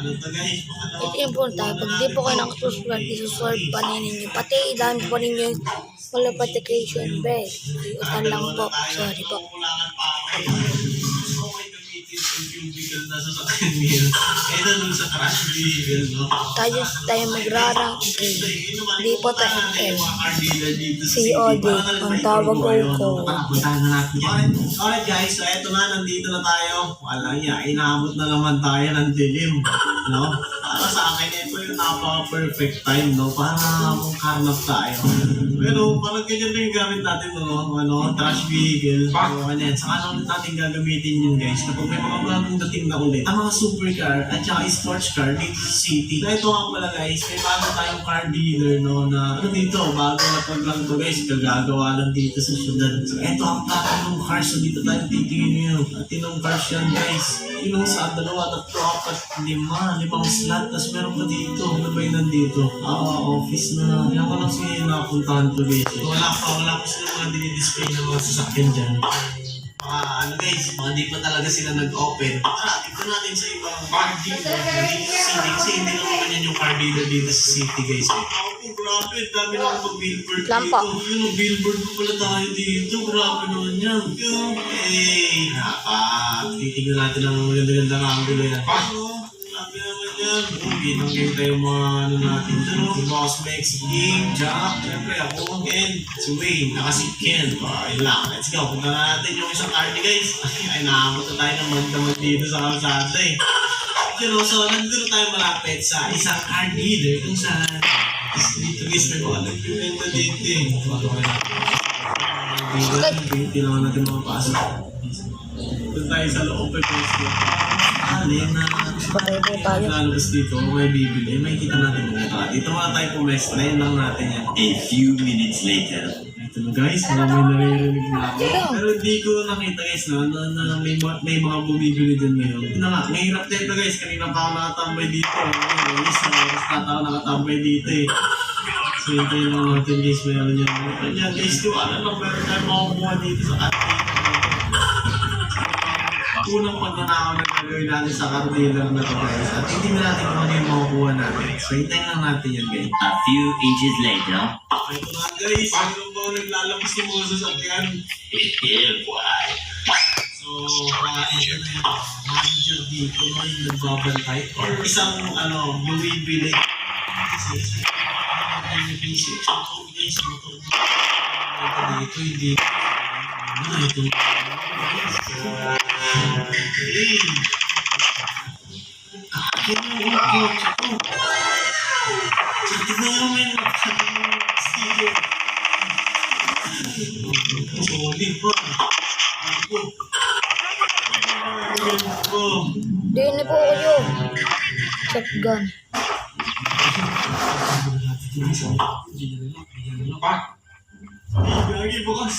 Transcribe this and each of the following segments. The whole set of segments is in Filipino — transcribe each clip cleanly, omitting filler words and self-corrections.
Ano to guys? Ito yung po tayo. Pag di po kayo nakasusunod, isusubscribe pa ninyo. Pati idaan po ninyo yung notification bell. Utan lang po. Sorry po. Cubicle na sa vehicle. Ito dun sa crash vehicle, no? Tayo magrarang game. Hindi po tayo M. COD. Ang tawag ko. Alright guys, so eto na, nandito na tayo. Wala niya, inaabot na naman tayo ng dilim, no? Para sa akin, ito yung napaka-perfect time, no? Para kung karnap tayo. Pero parang ganyan na yung gamit natin, no? Ano, trash vehicle. So, ano yan, saka lang natin gagamitin yun, guys. Kapag may mga bagong dating na ulit, ang mga supercar at saka sports car dito sa city. So, ito nga pala, guys, may bago tayong car dealer, no? Na, ano dito, bago na pag lang to, guys, gagagawa lang dito sa syudad. So, ito ang tatanong cars. So, dito tayo titingin nyo. At tinong cars yan, guys. Yung sa dalawa, tatlo, apat, limang slot. Tapos meron pa dito. Ano ba yung nandito? Office na. Yan ko lang siya napuntahan to, guys. Wala pa sila mga dinidisplay ng mga sasakyan dyan. Ano guys, mga di pa talaga sila nag-open. Tignan natin sa ibang car dealer dito sa city. Kasi hindi naman ganyan yung car dealer dito sa city, guys. Grabe, dami na akong billboard dito. Yung billboard ko pala tayo dito. Grabe naman yan. Hey, titignan natin ang maganda-gandang angulo yan. Grabe naman yan. Ginang-ginta yung mga ano natin dyan. Si Boss Mex, si King, Jack, siyempre ako, and si Wayne, si Ken. Yun lang, let's go. Punta na natin yung isang car guys. Ay, nakapunta tayo ng magdamag dito sa kalsada eh. So, nandito tayo malapit sa isang car dealer kung saan dito guys, may mga nagpimenta dito eh. Kailangan natin makapasok. Doon tayo sa loob ay pwesto. Lalabas dito, may bibili, may kita natin mga. Dito nga tayo pumesta, yun lang natin yan. A few minutes later. Ito na guys, may naririnig na ako. Pero hindi ko nakita guys na may mga bumibili din ngayon. Ito na nga, mahirap din ito guys, kanina pa ako nakatambay dito. Isang oras na ako nakatambay dito eh. So hintayin lang natin guys, mayroon yan. Kanya guys, tiwala lang meron tayo makakuha dito sa atin. Unang pagnanakaw na gagawin natin sa car dealer na ito guys. At hindi natin kung ano yung makukuha natin. So hintayin lang natin yan guys. A few inches later. Ito nga guys, mayroon ba naglalabas yung mga sasakyan? Yeah, boy. So, ito na yung manager dito no, yung nagbabantay. Or isang bumibili. Kasi busy. So guys, motor dito, hindi. Ito. Hey! Tignan mo yung kotse ko. Tignan mo yung sticker. Solid pa. Dini po kayo. Shotgun. Gagi bukas.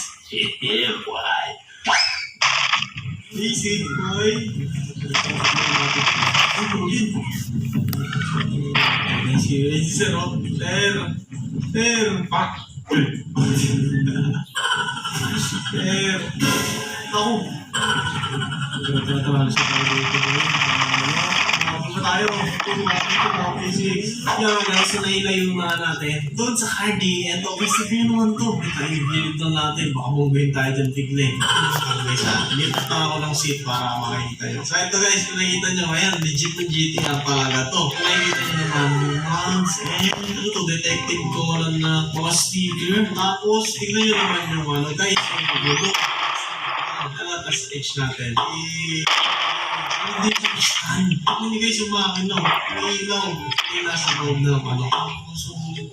Yeah, boy. Easy, boy. Easy, sir. Ter. Ako. Tara sa tayo. Yan guys, so nailayo na natin. Doon sa hardy, ito, kasi yun naman to. Itayo-gilid lang natin. Baka mungguhin tayo dyan tigling. Guys lipat na ako ng seat para makikita yun. So ito guys, kung nakikita nyo, ayan, legit na GTR talaga to. Kung nakikita nyo naman, months, and ito, detective ko na mga sticker. Tapos, tignan nyo naman yung guys, yung logo. Tapos H natin. Hindi ito istan. Hindi guys yung makina. Ilaw. Hindi nasa loob ng So, hindi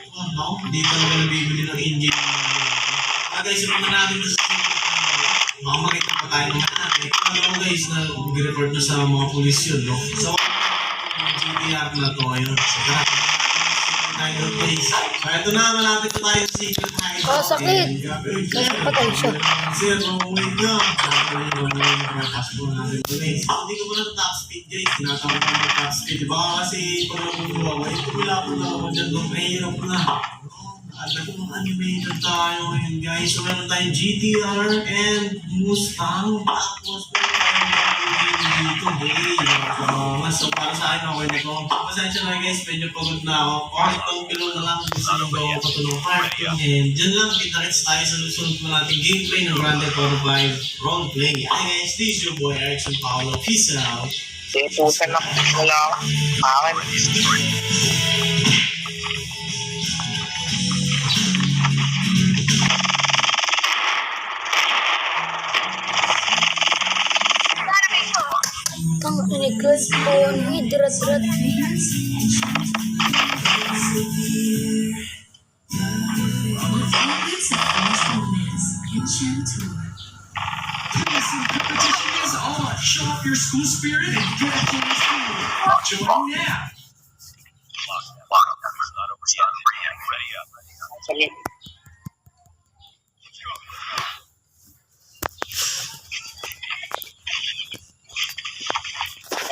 talaga nabibili ng engine. Guys, yung mga natin sa baka makita pa tayo naman natin. Alam mo guys na mag-report na sa mga pulis yun, no? So, GTR na to ngayon. So, tara. Tayo guys. So, ito na. Malapit na tayo sa secret hideout. Oh, sakit. Kaya patay siya. Sir, mamuhay ka. Hindi ko pa na top speed guys. Tinatawag ko na top speed. Baka kasi pag nakukuha ko, wala po na ako dyan. Mahirap na. Alam ko animated tayo ngayon guys. So meron tayong GTR and Mustang. Tapos meron tayong dito. Hey, mas So para sa akin, okay na to. Pasensya na guys, medyo pagod na ako. Kahit itong kilo na lang, gusto nyo gawa ko ito ng cartoon. And dyan lang, kita-kits tayo sa susunod mo nating gameplay ng Grand Theft Auto 5 roleplay. Hi guys, this is your boy Erickson Paolo. Peace out. Pupunta na wala ako. Akin. Ang record ko ni drat-drat. Competition is on. Show off your school spirit and get a chance to join now. Sige.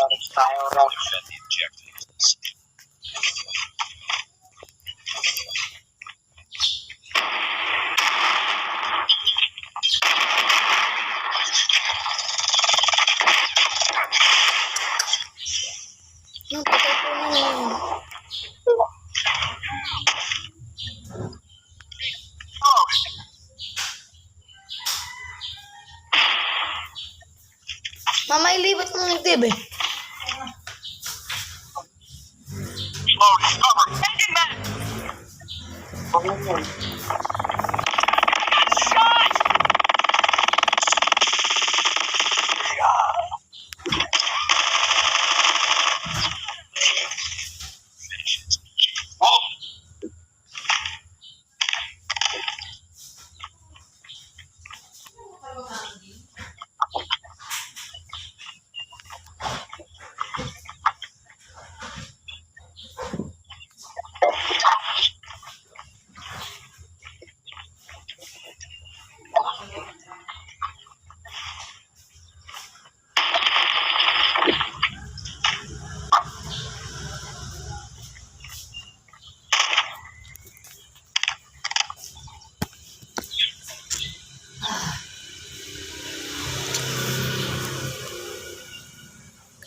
Paris tayo raw. Napatay ko na yun. Mama, ilipat mo yung TV.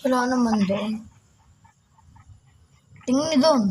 Wala naman doon. Tingnan niyo doon.